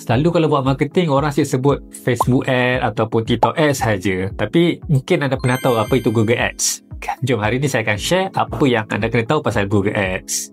Selalu kalau buat marketing, orang asyik sebut Facebook Ads ataupun TikTok Ads saja. Tapi mungkin anda pernah tahu apa itu Google Ads. Jom hari ini saya akan share apa yang anda kena tahu pasal Google Ads.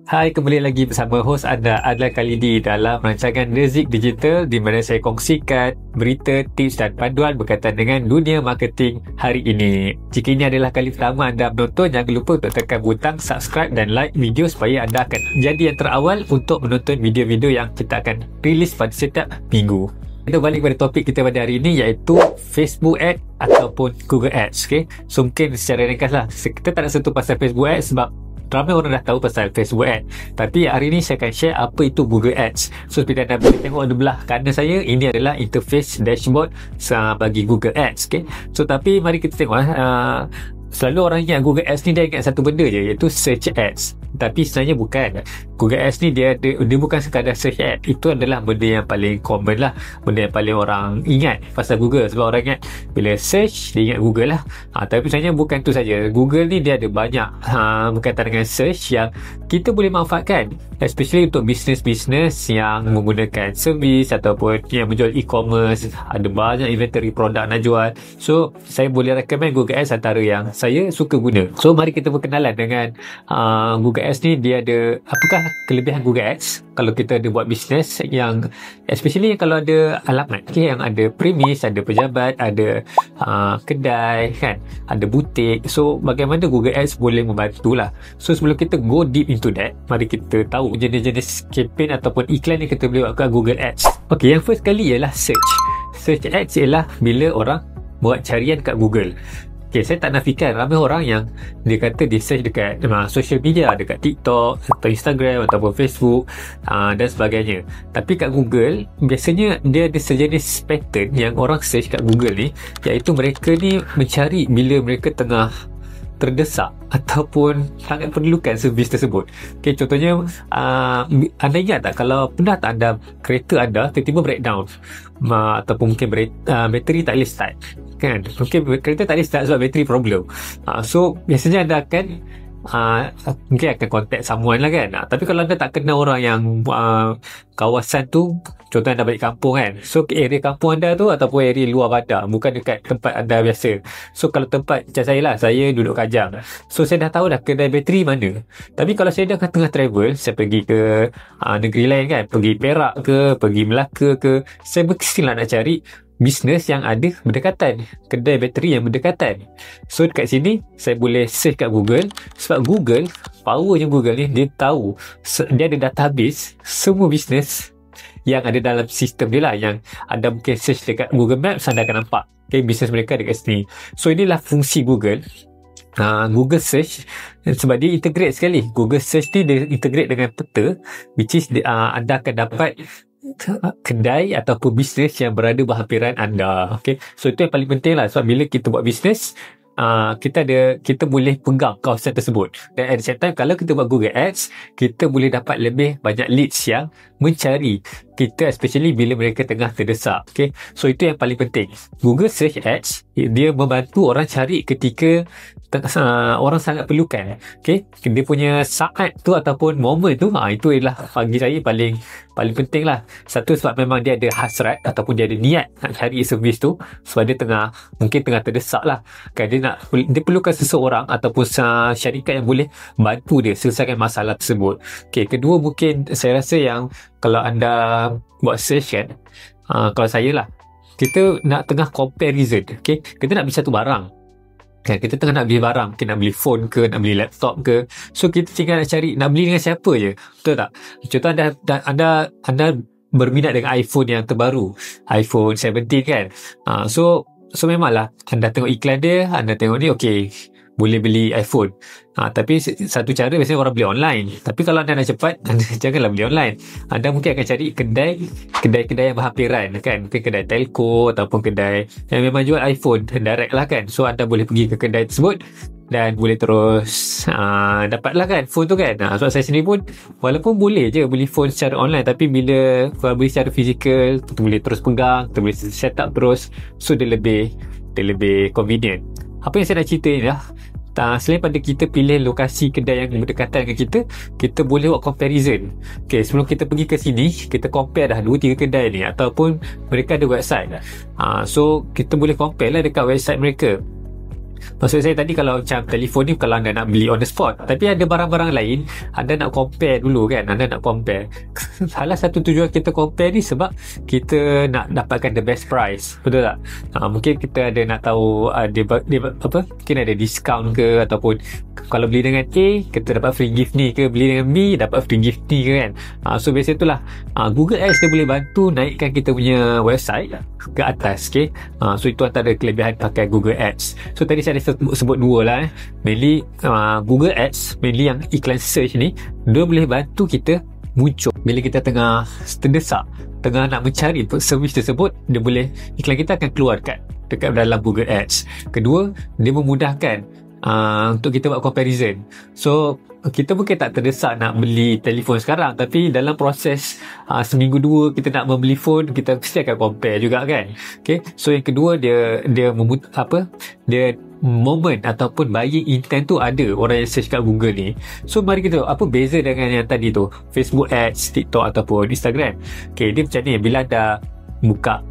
Hai, kembali lagi bersama host anda Adlan Khalidi dalam rancangan Rezik Digital, di mana saya kongsikan berita, tips dan panduan berkaitan dengan dunia marketing hari ini. Jika ini adalah kali pertama anda menonton, jangan lupa untuk tekan butang subscribe dan like video supaya anda akan jadi yang terawal untuk menonton video-video yang kita akan rilis pada setiap minggu. Kita balik pada topik kita pada hari ini, iaitu Facebook Ads ataupun Google Ads. Okay? So mungkin secara ringkas lah, kita tak nak sentuh pasal Facebook Ads sebab ramai orang dah tahu pasal Facebook Ads. Tapi hari ni saya akan share apa itu Google Ads. So seperti anda boleh tengok di belah kanan saya, ini adalah interface dashboard bagi Google Ads. Okay? So tapi mari kita tengok selalu orang ingat Google Ads ni dia ingat satu benda je, iaitu search ads. Tapi sebenarnya bukan. Google Ads ni dia bukan sekadar search ad. Itu adalah benda yang paling common lah, benda yang paling orang ingat pasal Google. Sebab orang ingat bila search dia ingat Google lah. Tapi sebenarnya bukan tu saja. Google ni dia ada banyak berkaitan dengan search yang kita boleh manfaatkan, especially untuk bisnes-bisnes yang menggunakan servis ataupun yang menjual e-commerce. Ada banyak inventory produk nak jual. So saya boleh recommend Google Ads antara yang saya suka guna. So mari kita berkenalan dengan Google Ads ni. Dia ada, apakah kelebihan Google Ads kalau kita ada buat bisnes, yang especially kalau ada alamat, okay, yang ada premis, ada pejabat, ada kedai kan, ada butik. So bagaimana Google Ads boleh membantu lah. So sebelum kita go deep into that, mari kita tahu jenis-jenis campaign ataupun iklan yang kita boleh buat kat Google Ads. Okay, yang first kali ialah search. Search ads ialah bila orang buat carian kat Google. Okay, saya tak nafikan ramai orang yang dia kata dia search dekat social media, dekat TikTok atau Instagram ataupun Facebook dan sebagainya. Tapi kat Google biasanya dia ada sejenis pattern yang orang search kat Google ni, iaitu mereka ni mencari bila mereka tengah terdesak ataupun sangat perlukan servis tersebut. Okay, contohnya anda ingat tak, kalau pernah tak anda kereta anda tiba-tiba breakdown ataupun mungkin bateri tak boleh start kan, mungkin kereta tak boleh start sebab bateri problem. So biasanya anda akan mungkin akan contact someone lah kan. Tapi kalau anda tak kenal orang yang kawasan tu, contoh anda balik kampung kan, so area kampung anda tu ataupun area luar bandar, bukan dekat tempat anda biasa. So kalau tempat macam saya lah, saya duduk Kajang, so saya dah tahu dah kedai bateri mana. Tapi kalau saya dah tengah travel, saya pergi ke negeri lain kan, pergi Perak ke, pergi Melaka ke, saya mestilah nak cari bisnes yang ada berdekatan, kedai bateri yang berdekatan. So dekat sini saya boleh search kat Google, sebab Google, powernya Google ni, dia tahu, dia ada database semua bisnes yang ada dalam sistem dia lah, yang anda mungkin search dekat Google Maps, anda akan nampak okay, bisnes mereka dekat sini. So inilah fungsi Google, Google Search, sebab dia integrate sekali. Google Search ni dia integrate dengan peta, which is anda akan dapat kedai ataupun bisnes yang berada berhampiran anda. Okay, so itu yang paling penting lah, sebab bila kita buat bisnes, kita boleh pegang kawasan tersebut. Dan at the same time, kalau kita buat Google Ads, kita boleh dapat lebih banyak leads yang mencari kita, especially bila mereka tengah terdesak. Okay, so itu yang paling penting. Google Search Ads, dia membantu orang cari ketika orang sangat perlukan. Okay, dia punya saat tu ataupun moment tu, itu adalah bagi saya paling penting lah. Satu, sebab memang dia ada hasrat ataupun dia ada niat nak cari servis tu, sebab dia mungkin tengah terdesak lah kan, dia perlukan seseorang ataupun syarikat yang boleh bantu dia selesaikan masalah tersebut. Okay, kedua, mungkin saya rasa yang kalau anda buat search kan, kalau saya lah, kita nak tengah comparison. Okay, kita nak beli satu barang kan, kita tengah nak beli barang, mungkin nak beli phone ke, nak beli laptop ke. So kita tinggal nak cari nak beli dengan siapa je, betul tak? Contoh anda berminat dengan iPhone yang terbaru, iPhone 17 kan. So memanglah anda tengok iklan dia, anda tengok ni, okay, boleh beli iPhone. Tapi satu cara biasanya orang beli online. Tapi kalau anda nak cepat, anda janganlah beli online. Anda mungkin akan cari kedai yang berhampiran kan, mungkin kedai telco ataupun kedai yang memang jual iPhone direct lah kan. So anda boleh pergi ke kedai tersebut dan boleh terus dapatlah kan phone tu kan. Sebab saya sendiri pun, walaupun boleh je beli phone secara online, tapi bila kalau beli secara fizikal, kita boleh terus pegang, kita boleh set up terus. So dia lebih convenient. Apa yang saya nak cerita ni lah, selain pada kita pilih lokasi kedai yang berdekatan dengan kita, kita boleh buat comparison. Okay, sebelum kita pergi ke sini, kita compare dah 2-3 kedai ni, ataupun mereka ada website. So kita boleh compare lah dekat website mereka. Maksud saya tadi, kalau macam telefon ni, kalau anda nak beli on the spot, tapi ada barang-barang lain anda nak compare dulu kan, anda nak compare. Salah satu tujuan kita compare ni sebab kita nak dapatkan the best price, betul tak? Mungkin kita ada nak tahu mungkin ada diskaun ke, ataupun kalau beli dengan A kita dapat free gift ni ke, beli dengan B dapat free gift ni ke kan. So biasa itulah Google Ads dia boleh bantu naikkan kita punya website ke atas. Okay, so itu antara kelebihan pakai Google Ads. So tadi saya sebut dua lah mainly Google Ads, mainly yang iklan search ni, dia boleh bantu kita muncul bila kita tengah terdesak, tengah nak mencari servis tersebut, dia boleh, iklan kita akan keluar dekat dalam Google Ads. Kedua, dia memudahkan untuk kita buat comparison. So kita mungkin tak terdesak nak beli telefon sekarang, tapi dalam proses seminggu 2 kita nak membeli phone, kita mesti akan compare juga kan. Okay, so yang kedua, dia moment ataupun buying intent tu ada orang yang search kat Google ni. So mari kita apa beza dengan yang tadi tu, Facebook Ads, TikTok ataupun Instagram. Okay, dia macam ni, bila anda buka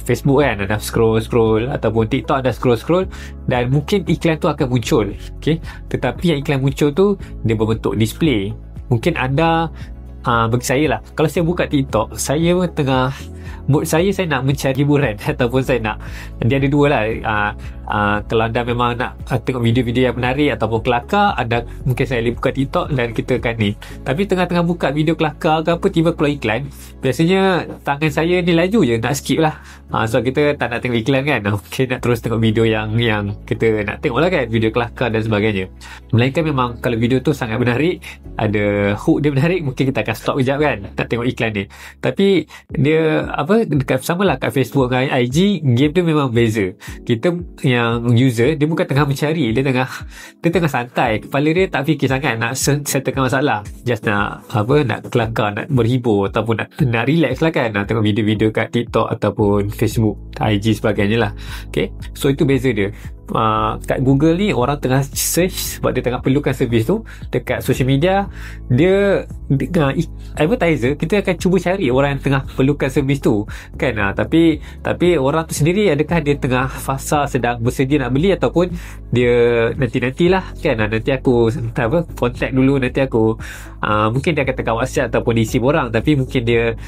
Facebook kan, anda scroll ataupun TikTok anda scroll dan mungkin iklan tu akan muncul. Okay, tetapi yang iklan muncul tu dia berbentuk display. Mungkin anda bagi saya lah, kalau saya buka TikTok, saya tengah mood saya nak mencari hiburan ataupun saya nak, dia ada dua lah. Kalau anda memang nak tengok video-video yang menarik ataupun kelakar, anda mungkin saya boleh buka TikTok dan kita akan ni. Tapi tengah-tengah buka video kelakar ke apa, tiba keluar iklan, biasanya tangan saya ni laju je nak skip lah. So kita tak nak tengok iklan kan, mungkin nak terus tengok video yang kita nak tengok lah kan, video kelakar dan sebagainya. Melainkan memang kalau video tu sangat menarik, ada hook dia menarik, mungkin kita akan stop kejap kan, nak tengok iklan ni. Tapi dia dekat sama lah kat Facebook dengan IG, game tu memang beza. Kita yang user, dia bukan tengah mencari, dia tengah santai, kepala dia tak fikir sangat nak settlekan masalah, just nak nak kelakar, nak berhibur ataupun nak relax lah kan, nak tengok video-video kat TikTok ataupun Facebook, IG sebagainya lah. Okay, so itu beza dia. Kat Google ni orang tengah search sebab dia tengah perlukan servis tu. Dekat social media, dia advertiser, kita akan cuba cari orang yang tengah perlukan servis tu kan. Tapi orang tu sendiri, adakah dia tengah fasa sedang bersedia nak beli, ataupun dia nantilah kan, nanti aku contact dulu, nanti aku mungkin dia akan tekan WhatsApp ataupun isi borang, tapi mungkin dia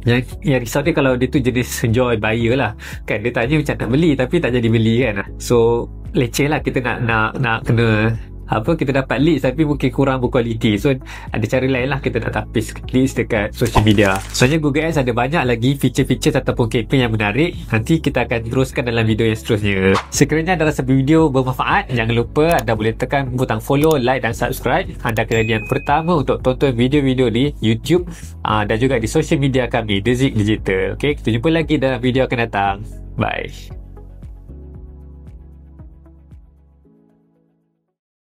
yang risau dia kalau dia tu jenis joy buyer lah kan, dia tanya macam nak beli tapi tak jadi beli kan. So leceh lah, kita nak kena kita dapat leads tapi mungkin kurang berkualiti. So ada cara lain lah kita nak tapis leads dekat social media. Soalnya Google Ads ada banyak lagi feature-feature ataupun campaign yang menarik. Nanti kita akan teruskan dalam video yang seterusnya. Sekiranya anda rasa video bermanfaat, jangan lupa anda boleh tekan butang follow, like dan subscribe. Anda kena yang pertama untuk tonton video-video di YouTube dan juga di social media kami, The Zik Digital. Okay, kita jumpa lagi dalam video akan datang. Bye.